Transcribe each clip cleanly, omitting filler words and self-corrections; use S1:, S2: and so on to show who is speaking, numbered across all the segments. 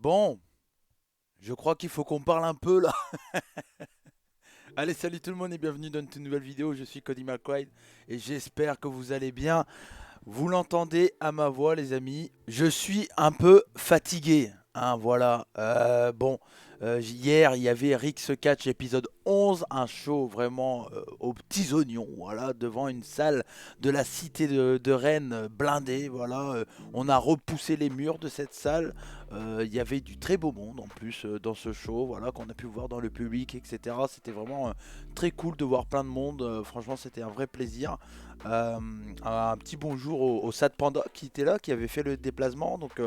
S1: Bon, je crois qu'il faut qu'on parle un peu là. Allez, salut tout le monde et bienvenue dans une nouvelle vidéo. Je suis Cody McQuaid et j'espère que vous allez bien. Vous l'entendez à ma voix, les amis. Je suis un peu fatigué. Hein, voilà. Hier, il y avait Rick's Catch épisode 11, un show vraiment aux petits oignons, voilà, devant une salle de la cité de Rennes blindée, voilà. On a repoussé les murs de cette salle. Il y avait du très beau monde en plus dans ce show, voilà, qu'on a pu voir dans le public, etc. C'était vraiment très cool de voir plein de monde. Franchement, c'était un vrai plaisir. Euh, un petit bonjour au Sad Panda qui était là, qui avait fait le déplacement. Donc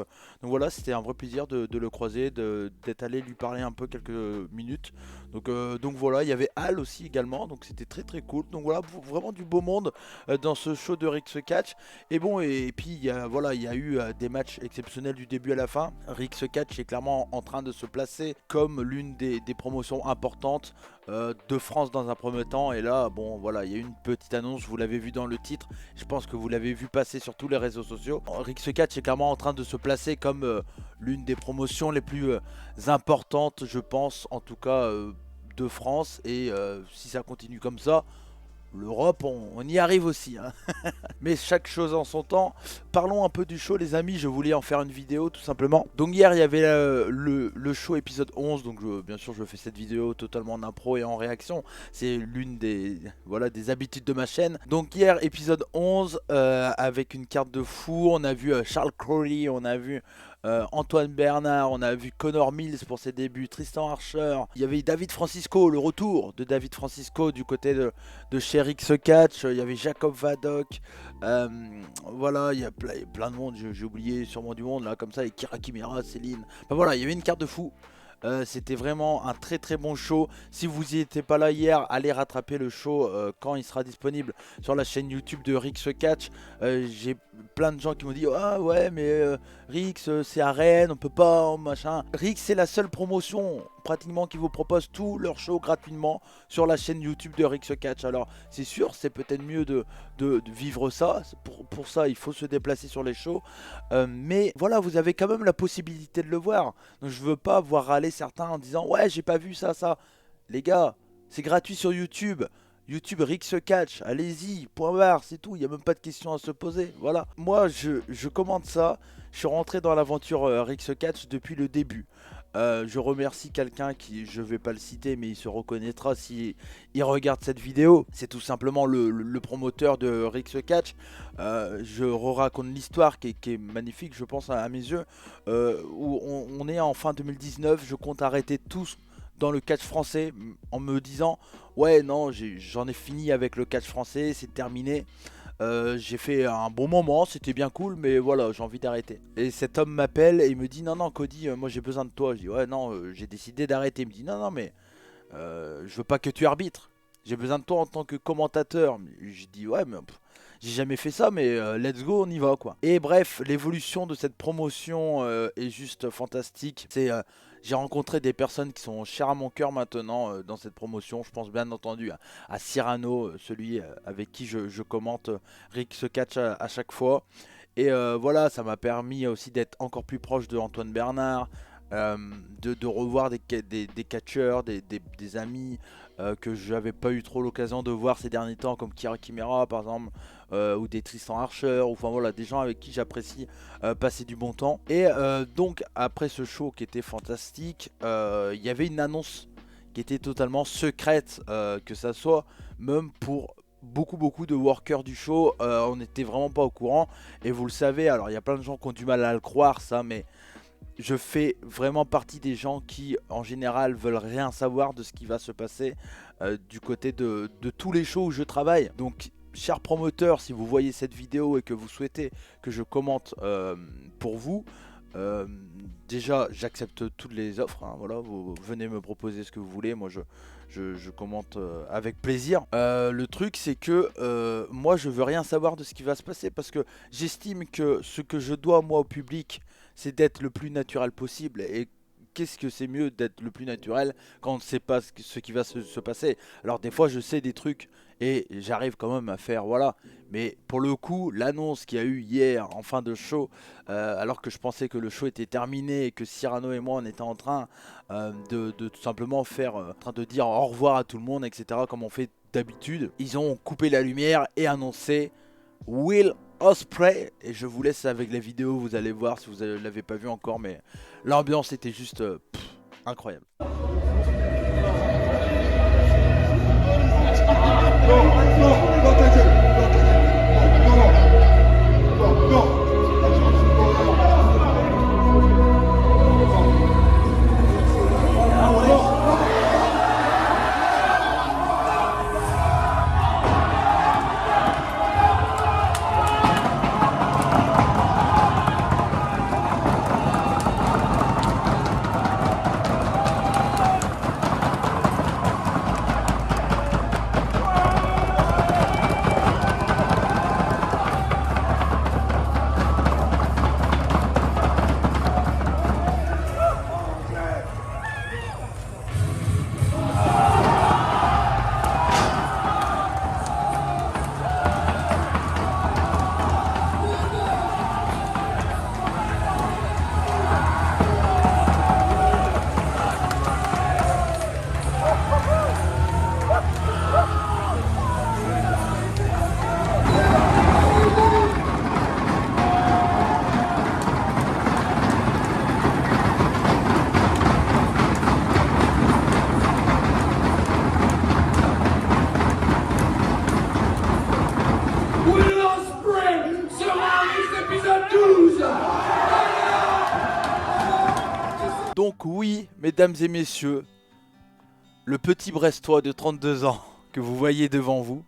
S1: voilà, c'était un vrai plaisir de le croiser, d'être allé lui parler un peu quelques minutes. Donc voilà, il y avait Al aussi également, donc c'était très très cool. Donc voilà, vraiment du beau monde dans ce show de Rick's Catch. Et bon, et puis voilà, il y a eu des matchs exceptionnels du début à la fin. Rick's Catch est clairement en train de se placer comme l'une des promotions importantes de France dans un premier temps. Et là, bon, voilà, il y a eu une petite annonce, vous l'avez vu dans le titre. Je pense que vous l'avez vu passer sur tous les réseaux sociaux. Rick's Catch est clairement en train de se placer comme l'une des promotions les plus importantes, je pense, en tout cas de France. Et si ça continue comme ça, l'Europe, on y arrive aussi, hein. Mais chaque chose en son temps. Parlons un peu du show, les amis. Je voulais en faire une vidéo tout simplement. Donc hier il y avait le show épisode 11. Donc bien sûr je fais cette vidéo totalement en impro et en réaction. C'est l'une des, voilà, des habitudes de ma chaîne. Donc hier épisode 11 avec une carte de fou. On a vu Charles Crowley, on a vu Antoine Bernard, on a vu Connor Mills pour ses débuts, Tristan Archer. Il y avait David Francisco, le retour de David Francisco du côté de chez Rick's Catch. Il y avait Jacob Vadok. Euh, voilà, il y a plein de monde, j'ai oublié sûrement du monde là, comme ça, et Kira Kimera, Céline. Enfin voilà, il y avait une carte de fou. C'était vraiment un très très bon show. Si vous n'y étiez pas là hier, allez rattraper le show quand il sera disponible sur la chaîne YouTube de Rick's Catch. J'ai plein de gens qui m'ont dit ah ouais mais Rick's c'est à Rennes, on peut pas machin. Rick's c'est la seule promotion pratiquement qui vous propose tout leur show gratuitement sur la chaîne YouTube de Rick's Catch. Alors c'est sûr, c'est peut-être mieux de vivre ça. Pour ça, il faut se déplacer sur les shows. Mais voilà, vous avez quand même la possibilité de le voir. Donc je veux pas voir râler certains en disant ouais j'ai pas vu ça, ça. Les gars, c'est gratuit sur YouTube. YouTube Rick's Catch, allez-y, point barre, c'est tout, il n'y a même pas de question à se poser, voilà. Moi, je commande ça, je suis rentré dans l'aventure Rick's Catch depuis le début. Je remercie quelqu'un qui, je vais pas le citer, mais il se reconnaîtra si il regarde cette vidéo. C'est tout simplement le promoteur de Rick's Catch. Je raconte l'histoire qui est magnifique, je pense, à mes yeux. Où on est en fin 2019, je compte arrêter tout dans le catch français en me disant ouais non j'en ai fini avec le catch français, c'est terminé. J'ai fait un bon moment, c'était bien cool, mais voilà, j'ai envie d'arrêter. Et cet homme m'appelle et il me dit non, non, Cody, moi j'ai besoin de toi. Je dis ouais, non, j'ai décidé d'arrêter. Il me dit non, non, mais je veux pas que tu arbitres. J'ai besoin de toi en tant que commentateur. Je dis ouais, mais j'ai jamais fait ça, mais let's go, on y va quoi. Et bref, l'évolution de cette promotion est juste fantastique. J'ai rencontré des personnes qui sont chères à mon cœur maintenant dans cette promotion. Je pense bien entendu à Cyrano, celui avec qui je commente Rick's Catch à chaque fois. Et voilà, ça m'a permis aussi d'être encore plus proche de Antoine Bernard, euh, de revoir des catcheurs, des amis que j'avais pas eu trop l'occasion de voir ces derniers temps, comme Kira Kimera par exemple, ou des Tristan Archer, ou enfin voilà, des gens avec qui j'apprécie passer du bon temps. Et donc, après ce show qui était fantastique, il y avait une annonce qui était totalement secrète, que ça soit même pour beaucoup de workers du show, on n'était vraiment pas au courant. Et vous le savez, alors il y a plein de gens qui ont du mal à le croire ça, mais je fais vraiment partie des gens qui en général veulent rien savoir de ce qui va se passer du côté de tous les shows où je travaille. Donc chers promoteurs, si vous voyez cette vidéo et que vous souhaitez que je commente pour vous, euh, déjà j'accepte toutes les offres, hein, voilà, vous venez me proposer ce que vous voulez, moi je commente avec plaisir. Le truc c'est que moi je veux rien savoir de ce qui va se passer parce que j'estime que ce que je dois moi au public c'est d'être le plus naturel possible et qu'est-ce que c'est mieux d'être le plus naturel quand on ne sait pas ce qui va se passer. Alors des fois je sais des trucs et j'arrive quand même à faire, voilà. Mais pour le coup, l'annonce qu'il y a eu hier en fin de show, alors que je pensais que le show était terminé et que Cyrano et moi on était en train de tout simplement faire, en train de dire au revoir à tout le monde, etc. comme on fait d'habitude, ils ont coupé la lumière et annoncé Will Ospreay. Et je vous laisse avec la vidéo, vous allez voir si vous ne l'avez pas vu encore, mais l'ambiance était juste incroyable.
S2: Will Ospreay sera l'épisode 12.
S1: Donc oui, mesdames et messieurs, le petit Brestois de 32 ans que vous voyez devant vous,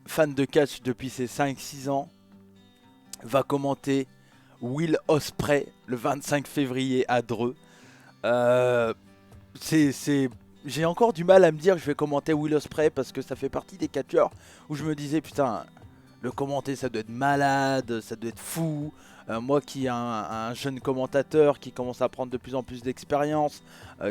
S1: fan de catch depuis ses 5-6 ans, va commenter Will Ospreay le 25 février à Dreux. J'ai encore du mal à me dire que je vais commenter Will Ospreay parce que ça fait partie des catcheurs où je me disais putain, le commenter ça doit être malade, ça doit être fou. Moi qui ai un jeune commentateur qui commence à prendre de plus en plus d'expérience,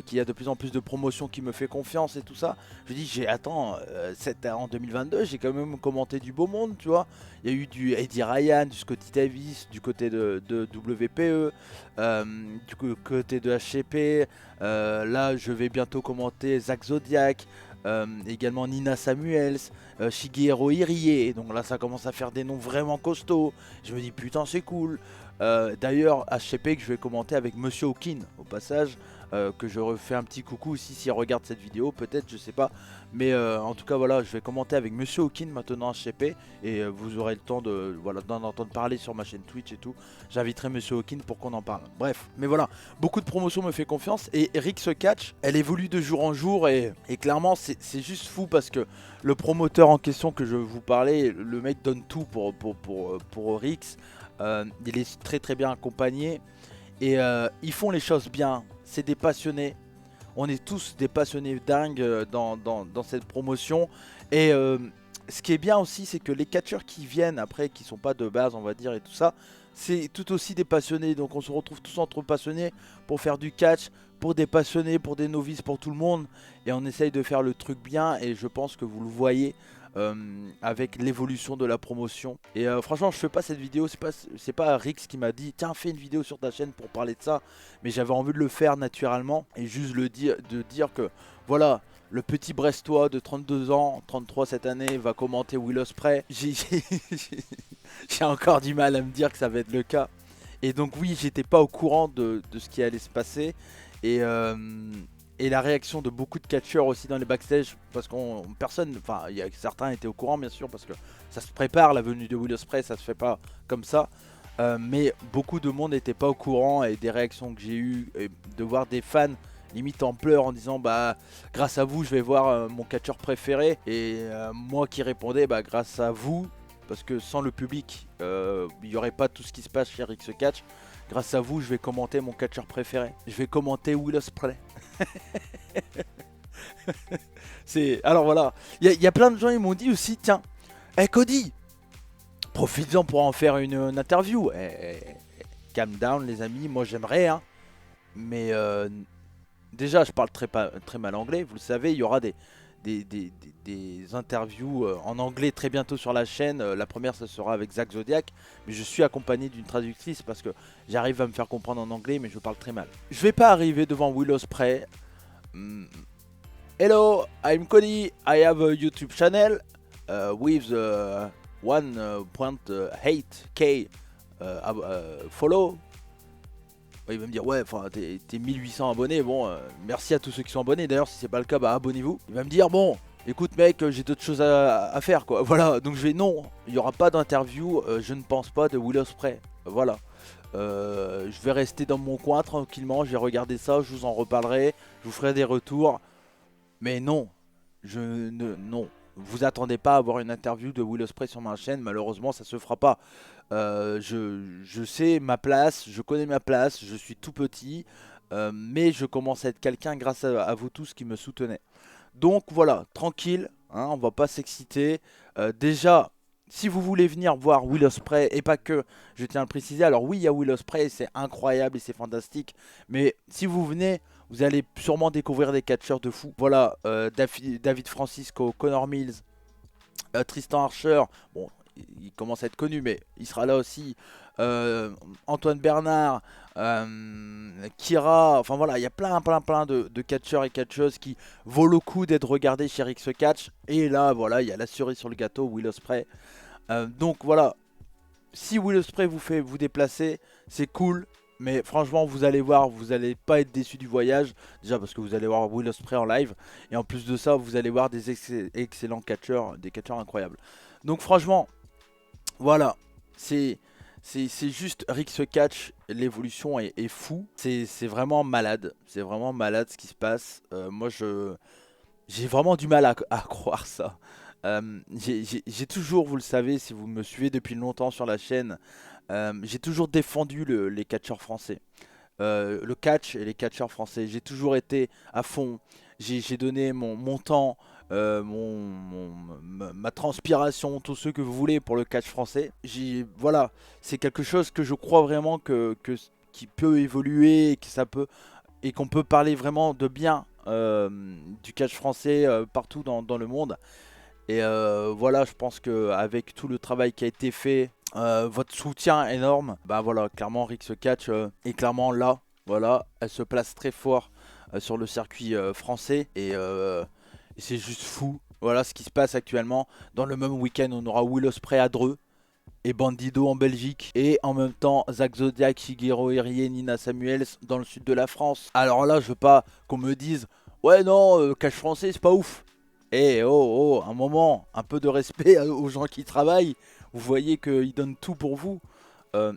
S1: qui a de plus en plus de promotions, qui me fait confiance et tout ça, je dis en 2022 j'ai quand même commenté du beau monde, tu vois. Il y a eu du Eddie Ryan, du Scotty Davis, du côté de WPE, du côté de HCP, là je vais bientôt commenter Zach Zodiac, également Nina Samuels, Shigeru Irie, donc là ça commence à faire des noms vraiment costauds. Je me dis putain c'est cool. D'ailleurs HCP que je vais commenter avec Monsieur Hawkin au passage, que je refais un petit coucou aussi s'il regarde cette vidéo, peut-être, je sais pas. Mais en tout cas voilà, je vais commenter avec Monsieur Hawkin maintenant HCP, et vous aurez le temps de d'en entendre parler sur ma chaîne Twitch et tout. J'inviterai Monsieur Hawkin pour qu'on en parle. Bref, mais voilà, beaucoup de promotions me fait confiance, et Rix Catch, elle évolue de jour en jour, et clairement c'est juste fou parce que le promoteur en question que je vous parlais, le mec donne tout pour Rix. Il est très très bien accompagné, et ils font les choses bien. C'est des passionnés. On est tous des passionnés dingues dans cette promotion. Et ce qui est bien aussi, c'est que les catcheurs qui viennent après, qui sont pas de base, on va dire, et tout ça, c'est tout aussi des passionnés. Donc on se retrouve tous entre passionnés pour faire du catch, pour des passionnés, pour des novices, pour tout le monde. Et on essaye de faire le truc bien, et je pense que vous le voyez avec l'évolution de la promotion. Et franchement, je fais pas cette vidéo, c'est pas Rix qui m'a dit tiens, fais une vidéo sur ta chaîne pour parler de ça, mais j'avais envie de le faire naturellement et juste de dire que voilà, le petit Brestois de 32 ans, 33 cette année, va commenter Will Ospreay. J'ai encore du mal à me dire que ça va être le cas. Et donc oui, j'étais pas au courant de ce qui allait se passer. Et la réaction de beaucoup de catcheurs aussi dans les backstage, parce il y a certains étaient au courant bien sûr, parce que ça se prépare, la venue de Will Ospreay, ça se fait pas comme ça. Mais beaucoup de monde n'était pas au courant, et des réactions que j'ai eues, de voir des fans limite en pleurs en disant bah grâce à vous je vais voir mon catcheur préféré, et moi qui répondais bah grâce à vous, parce que sans le public il n'y aurait pas tout ce qui se passe chez Rix Catch. Grâce à vous, je vais commenter mon catcheur préféré. Je vais commenter Will Ospreay. Alors voilà, il y a plein de gens qui m'ont dit aussi tiens, Cody, profites-en pour en faire une interview. Calm down les amis, moi j'aimerais hein. Mais déjà, je parle très mal anglais. Vous le savez, il y aura des interviews en anglais très bientôt sur la chaîne. La première, ce sera avec Zach Zodiac. Mais je suis accompagné d'une traductrice parce que j'arrive à me faire comprendre en anglais, mais je parle très mal. Je vais pas arriver devant Will Ospreay. Hello, I'm Cody. I have a YouTube channel with 1.8k follow. Il va me dire ouais, enfin t'es 1800 abonnés, bon merci à tous ceux qui sont abonnés, d'ailleurs si c'est pas le cas bah abonnez-vous. Il va me dire bon écoute mec j'ai d'autres choses à faire quoi, voilà. Donc je vais non, il n'y aura pas d'interview, je ne pense pas, de Will Ospreay, voilà. Je vais rester dans mon coin tranquillement, je vais regarder ça, je vous en reparlerai, je vous ferai des retours. Mais non, non. Vous attendez pas à avoir une interview de Will Ospreay sur ma chaîne, malheureusement ça se fera pas. Je sais ma place, je connais ma place, je suis tout petit, mais je commence à être quelqu'un grâce à vous tous qui me soutenez. Donc voilà, tranquille, hein, on va pas s'exciter. Déjà, si vous voulez venir voir Will Ospreay, et pas que, je tiens à le préciser, alors oui il y a Will Ospreay, c'est incroyable et c'est fantastique, mais si vous venez, vous allez sûrement découvrir des catcheurs de fou. Voilà, David Francisco, Connor Mills, Tristan Archer, bon, il commence à être connu, mais il sera là aussi. Antoine Bernard, Kira, enfin voilà, il y a plein de catcheurs et catcheuses qui vaut le coup d'être regardés chez Rix Catch. Et là, voilà, il y a la cerise sur le gâteau, Will Ospreay. Donc voilà, si Will Ospreay vous fait vous déplacer, c'est cool. Mais franchement, vous allez voir, vous allez pas être déçu du voyage. Déjà parce que vous allez voir Will Ospreay en live. Et en plus de ça, vous allez voir des excellents catcheurs, des catcheurs incroyables. Donc franchement, voilà, c'est juste Rix Catch, l'évolution est fou. C'est vraiment malade, c'est vraiment malade ce qui se passe. Moi j'ai vraiment du mal à croire ça. J'ai toujours, vous le savez, si vous me suivez depuis longtemps sur la chaîne, j'ai toujours défendu les catcheurs français. Le catch et les catcheurs français, j'ai toujours été à fond. J'ai donné mon temps, ma transpiration, tout ce que vous voulez pour le catch français. Voilà, c'est quelque chose que je crois vraiment qui peut évoluer, et que ça peut, et qu'on peut parler vraiment de bien du catch français partout dans le monde. Et voilà, je pense qu'avec tout le travail qui a été fait, votre soutien énorme, bah voilà, clairement Rix Catch est clairement là. Voilà, elle se place très fort sur le circuit français et c'est juste fou. Voilà ce qui se passe actuellement. Dans le même week-end, on aura Will Ospreay à Dreux et Bandido en Belgique. Et en même temps, Zach Zodiac, Shigeru Irie, Nina Samuels dans le sud de la France. Alors là, je veux pas qu'on me dise ouais non, catch français c'est pas ouf. Eh oh, un moment, un peu de respect aux gens qui travaillent. Vous voyez qu'ils donnent tout pour vous.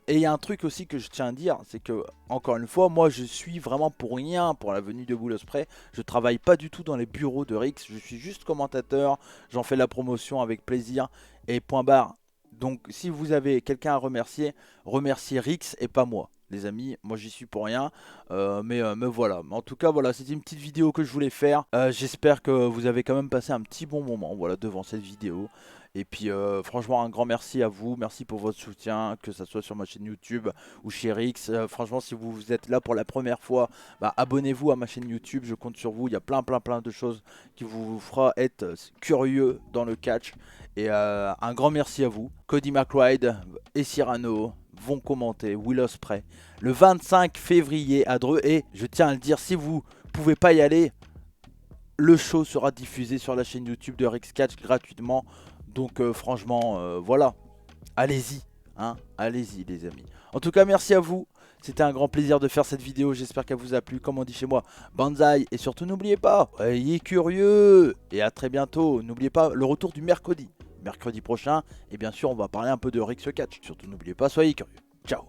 S1: Et il y a un truc aussi que je tiens à dire, c'est que, encore une fois, moi je suis vraiment pour rien pour la venue de Will Ospreay. Je travaille pas du tout dans les bureaux de Rix, je suis juste commentateur, j'en fais la promotion avec plaisir et point barre. Donc si vous avez quelqu'un à remercier, remerciez Rix et pas moi. Les amis, moi j'y suis pour rien, mais voilà. En tout cas, voilà, c'était une petite vidéo que je voulais faire. J'espère que vous avez quand même passé un petit bon moment, voilà, devant cette vidéo. Et puis franchement un grand merci à vous, merci pour votre soutien, que ce soit sur ma chaîne YouTube ou chez Rix. Franchement si vous êtes là pour la première fois, bah, abonnez-vous à ma chaîne YouTube, je compte sur vous, il y a plein de choses qui vous fera être curieux dans le catch. Et un grand merci à vous. Cody McBride et Cyrano vont commenter Will Ospreay le 25 février à Dreux. Et je tiens à le dire, si vous pouvez pas y aller, le show sera diffusé sur la chaîne YouTube de Rix Catch gratuitement. Donc franchement, voilà, allez-y, hein, allez-y les amis. En tout cas, merci à vous. C'était un grand plaisir de faire cette vidéo. J'espère qu'elle vous a plu. Comme on dit chez moi, banzai. Et surtout, n'oubliez pas, soyez curieux. Et à très bientôt. N'oubliez pas le retour du mercredi prochain. Et bien sûr, on va parler un peu de Rix Catch. Surtout, n'oubliez pas, soyez curieux. Ciao.